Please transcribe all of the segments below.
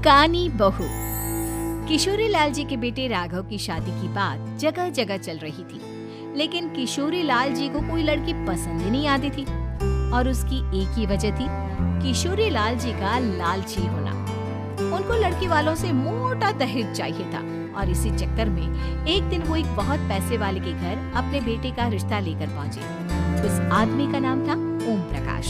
कानी बहू। किशोरी लाल जी के बेटे राघव की शादी की बात जगह जगह चल रही थी, लेकिन किशोरी लाल जी को कोई लड़की पसंद ही नहीं आती थी और उसकी एक ही वजह थी, किशोरी लाल जी का लालची होना। उनको लड़की वालों से मोटा दहेज चाहिए था और इसी चक्कर में एक दिन वो एक बहुत पैसे वाले के घर अपने बेटे का रिश्ता लेकर पहुंचे। उस आदमी का नाम था ओम प्रकाश।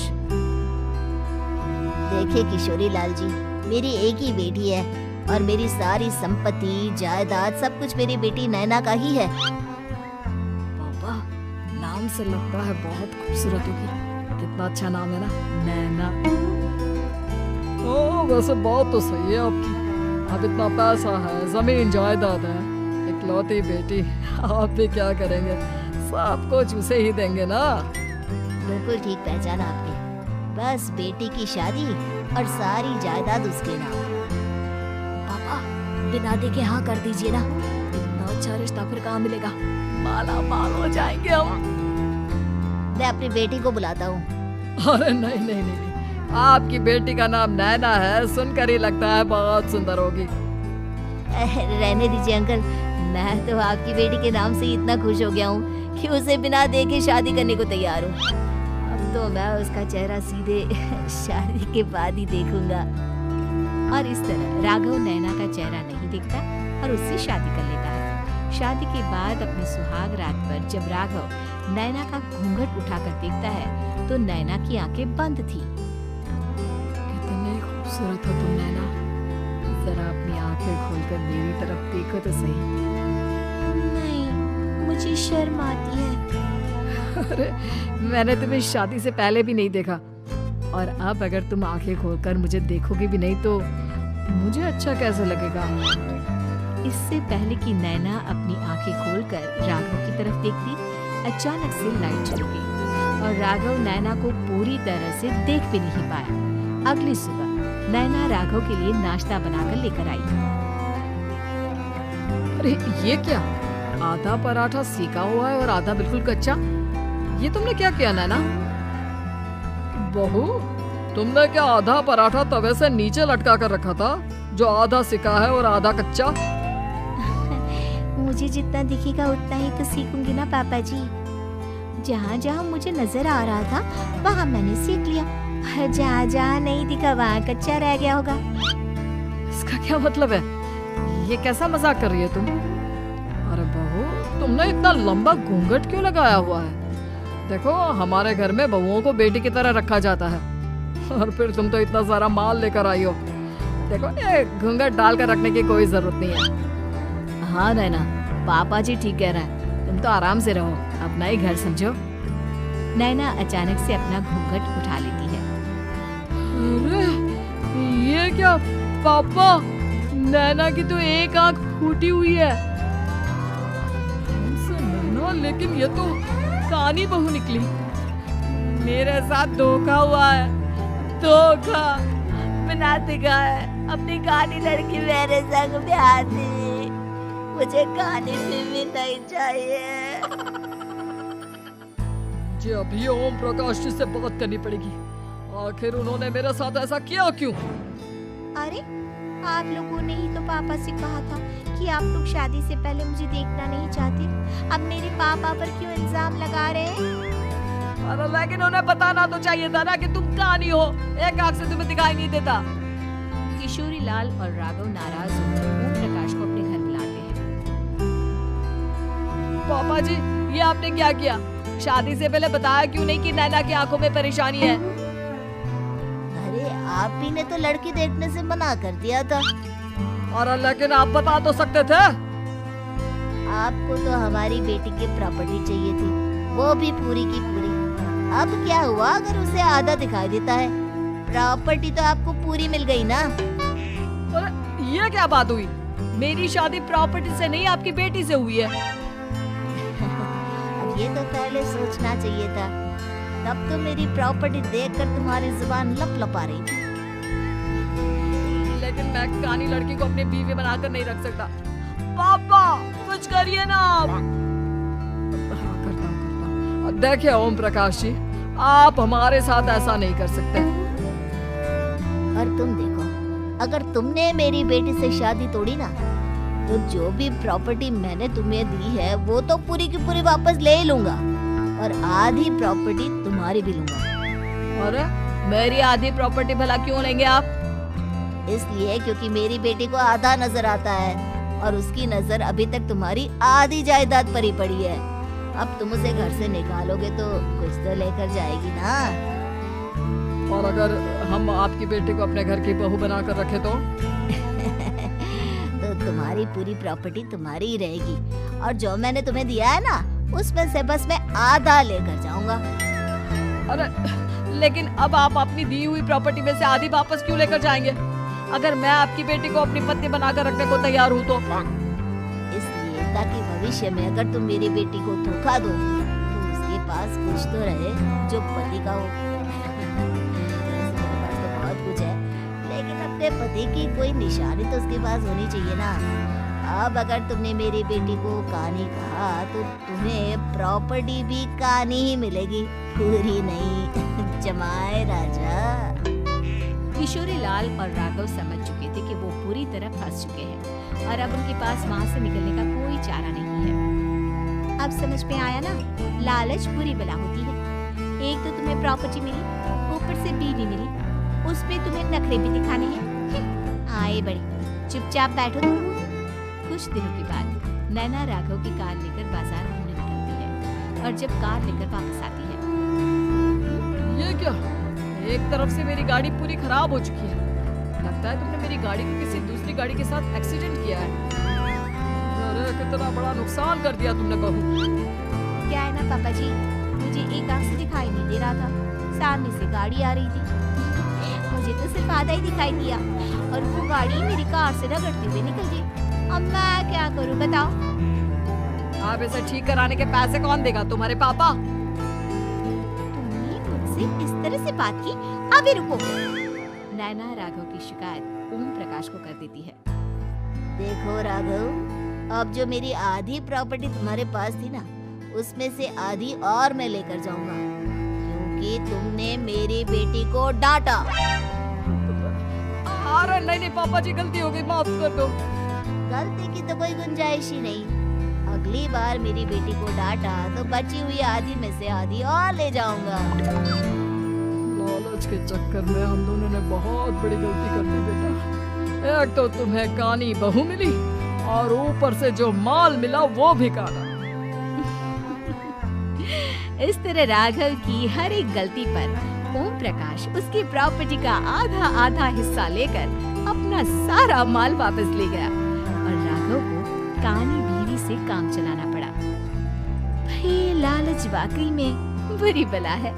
देखिए किशोरी लाल जी, मेरी एक ही बेटी है और मेरी सारी संपत्ति जायदाद सब कुछ मेरी बेटी नैना का ही है। पापा, नाम से लगता है बहुत खूबसूरत होगी। कितना अच्छा नाम है ना, नैना। ओ, वैसे बात तो सही है आपकी। अब इतना पैसा है, जमीन जायदाद है, इकलौती बेटी, आप भी क्या करेंगे? सब कुछ उसे ही देंगे ना। बिल्कुल ठीक पहचाना आपने। बस बेटी की शादी और सारी जायदाद उसके नाम। पापा, बिना देखे हाँ कर दीजिए ना। इतना अच्छा रिश्ता फिर कहाँ मिलेगा? माला माल हो जाएंगे हम। मैं अपनी बेटी को बुलाता हूँ। अरे नहीं नहीं नहीं, आपकी बेटी का नाम नैना है, सुनकर ही लगता है बहुत सुंदर होगी। रहने दीजिए अंकल, मैं तो आपकी बेटी के नाम से इतना खुश हो गया हूँ कि उसे बिना देखे शादी करने को तैयार हूँ। अब तो मैं उसका चेहरा सीधे शादी के बाद ही देखूंगा। और इस तरह राघव नैना का चेहरा नहीं देखता और उससे शादी कर लेता है। शादी के बाद अपनी सुहाग रात पर जब राघव नैना का घूंघट उठाकर देखता है तो नैना की आंखें बंद थी। कितनी खूबसूरत हो तुम नैना, जरा अपनी आंखें खोलकर मेरी तरफ देखो तो सही। नहीं, मुझे शर्म आती है। अरे, मैंने तुम्हें शादी से पहले भी नहीं देखा और अब अगर तुम आंखें खोलकर मुझे देखोगी भी नहीं तो मुझे अच्छा कैसे लगेगा? इससे पहले कि नैना अपनी आंखें खोलकर राघव की तरफ देखती, अचानक से लाइट चली गई और राघव नैना को पूरी तरह से देख भी नहीं पाया। अगली सुबह नैना राघव के लिए नाश्ता बनाकर लेकर आई। अरे ये क्या, आधा पराठा सेका हुआ है और आधा बिल्कुल कच्चा। ये तुमने क्या किया नैना? बहू, तुमने क्या आधा पराठा तवे से नीचे लटका कर रखा था जो आधा सेका है और आधा कच्चा? मुझे जितना दिखेगा उतना ही तो सीखूंगी ना पापा जी। जहाँ जहाँ मुझे नजर आ रहा था वहाँ मैंने सीख लिया, जहाँ जहाँ नहीं दिखा वहाँ कच्चा रह गया होगा। इसका क्या मतलब है? ये कैसा मजाक कर रही है तुम? अरे बहू, तुमने इतना लंबा घूंघट क्यों लगाया हुआ है? देखो, हमारे घर में बहुओं को बेटी की तरह रखा जाता है और फिर तुम तो इतना सारा माल लेकर आई हो। देखो, ये घूंघट डालकर रखने की कोई जरूरत नहीं है। हाँ नैना, पापा जी ठीक कह रहा है, तुम तो आराम से रहो, अपना ही घर समझो। नैना अचानक से अपना घूंघट उठा लेती है। अरे ये क्या पापा, नैना की तो एक आंख फूटी हुई है। हमसे नैना, लेकिन ये तो कानी बहू निकली। मेरे साथ धोखा हुआ है, धोखा। बिना दिखाए अपनी कानी लड़की मेरे संग ब्याह थी। मुझे कानी भी नहीं चाहिए। मुझे अभी ओम प्रकाश जी से बात करनी पड़ेगी। आखिर उन्होंने मेरे साथ ऐसा किया क्यों? अरे, आप लोगों ने ही तो पापा से कहा था कि आप लोग शादी से पहले मुझे देखना नहीं चाहते। अब मेरे पापा पर क्यों इल्जाम लगा रहे हैं? अरे लेकिन उन्हें बताना तो चाहिए था ना कि तुम कहानी हो, एक आंख से तुम्हें दिखाई नहीं देता। किशोरी लाल और राघव नाराज होकर ओम प्रकाश को अपने घर बुलाते हैं। पापा जी, ये आपने क्या किया? शादी से पहले बताया क्यों नहीं कि नैना की आंखों में परेशानी है? अरे, आप ही ने तो लड़की देखने से मना कर दिया था। और लेकिन आप बता तो सकते थे। आपको तो हमारी बेटी की प्रॉपर्टी चाहिए थी, वो भी पूरी की पूरी। अब क्या हुआ अगर उसे आधा दिखाई देता है? प्रॉपर्टी तो आपको पूरी मिल गई ना। अरे ये क्या बात हुई? मेरी शादी प्रॉपर्टी से नहीं, आपकी बेटी से हुई है। अब ये तो पहले सोचना चाहिए था, तब तो मेरी प्रॉपर्टी देखकर तुम्हारी जुबान लप-लपा रही थी। लेकिन मैं कानी लड़की को अपनी बीवी बनाकर नहीं रख सकता। पापा, कुछ करिए ना आप। हाँ, करता हूँ। देखिए ओम प्रकाश जी, आप हमारे साथ ऐसा नहीं कर सकते। और तुम देखो, अगर तुमने मेरी बेटी से शादी तोड़ी ना, तो जो भी प्रॉपर्टी मैंने तुम्हें दी है वो तो पूरी की पूरी वापस ले ही लूंगा, और आधी प्रॉपर्टी तुम्हारी भी लूंगा। अरे मेरी आधी प्रॉपर्टी भला क्यों लेंगे आप? इसलिए क्योंकि मेरी बेटी को आधा नजर आता है और उसकी नजर अभी तक तुम्हारी आधी जायदाद पर ही पड़ी है। अब तुम उसे घर से निकालोगे तो कुछ तो लेकर जाएगी ना। और अगर हम आपकी बेटी को अपने घर की बहू बना कर रखे तो तुम्हारी पूरी प्रॉपर्टी तुम्हारी ही रहेगी, और जो मैंने तुम्हें दिया है ना, उसमें से बस मैं आधा लेकर जाऊंगा। अरे लेकिन अब आप अपनी दी हुई प्रॉपर्टी में से आधी वापस क्यों लेकर जाएंगे? अगर मैं आपकी बेटी को अपनी पत्नी बनाकर रखने को तैयार हूँ तो? इसलिए ताकि भविष्य में अगर तुम मेरी बेटी को धोखा दो तो उसके पास कुछ तो रहे जो पति का हो। मेरे पास तो बहुत कुछ है, लेकिन अपने पति की कोई निशानी तो उसके पास होनी चाहिए ना। अब अगर तुमने मेरी बेटी को कहानी कहा तो तुम्हें प्रॉपर्टी भी कहानी ही मिलेगी, पूरी नहीं। जमाए राजा। किशोरी लाल और राघव समझ चुके थे कि वो पूरी तरह फंस चुके हैं और अब उनके पास वहाँ से निकलने का कोई चारा नहीं है। अब समझ में आया ना, लालच बुरी बला होती है। एक तो तुम्हें प्रॉपर्टी मिली, ऊपर से बीवी मिली, उस पे तुम्हें नखरे भी दिखाने हैं। आए बड़ी, चुपचाप बैठो तुम। कुछ दिनों के बाद नैना राघव की कार लेकर बाजार घूमने निकलती है और जब कार लेकर वापस आती है, ये क्या? एक तरफ से मेरी गाड़ी पूरी खराब हो चुकी है। लगता है तुमने मेरी गाड़ी को किसी दूसरी गाड़ी के साथ एक्सीडेंट किया है। अरे कितना बड़ा नुकसान कर दिया तुमने बहू। क्या है ना पापा जी, मुझे एक आंख से दिखाई नहीं दे रहा था, सामने से गाड़ी आ रही थी, मुझे तो सिर्फ आधा ही दिखाई दिया और वो गाड़ी मेरी कार से रगड़ते हुए निकल गई। अब मैं क्या करूं बताओ? आप इसे ठीक कराने के पैसे कौन देगा? तुम्हारे पापा? तुमने मुझसे इस तरह से बात की? अभी रुको। नैना राघव की शिकायत ओम प्रकाश को कर देती है। देखो राघव, अब जो मेरी आधी प्रॉपर्टी तुम्हारे पास थी ना, उसमें से आधी और मैं लेकर जाऊंगा, क्योंकि तुमने मेरी बेटी को डांटा। अरे नहीं पापा जी, गलती हो गई, माफ कर दो। गलती की तो कोई गुंजाइश ही नहीं। अगली बार मेरी बेटी को डांटा तो बची हुई आधी में से आधी और ले जाऊंगा। लालच के चक्कर में हम दोनों ने बहुत बड़ी गलती कर दी बेटा। एक तो तुम्हें कानी बहू मिली और ऊपर से जो माल मिला वो भी काना। इस तरह राघव की हर एक गलती पर ओम प्रकाश उसकी प्रॉपर्टी का आधा आधा हिस्सा लेकर अपना सारा माल वापस ले गया और राघव को कानी बीवी से काम चलाना पड़ा। भाई लालच वाकई में बुरी बला है।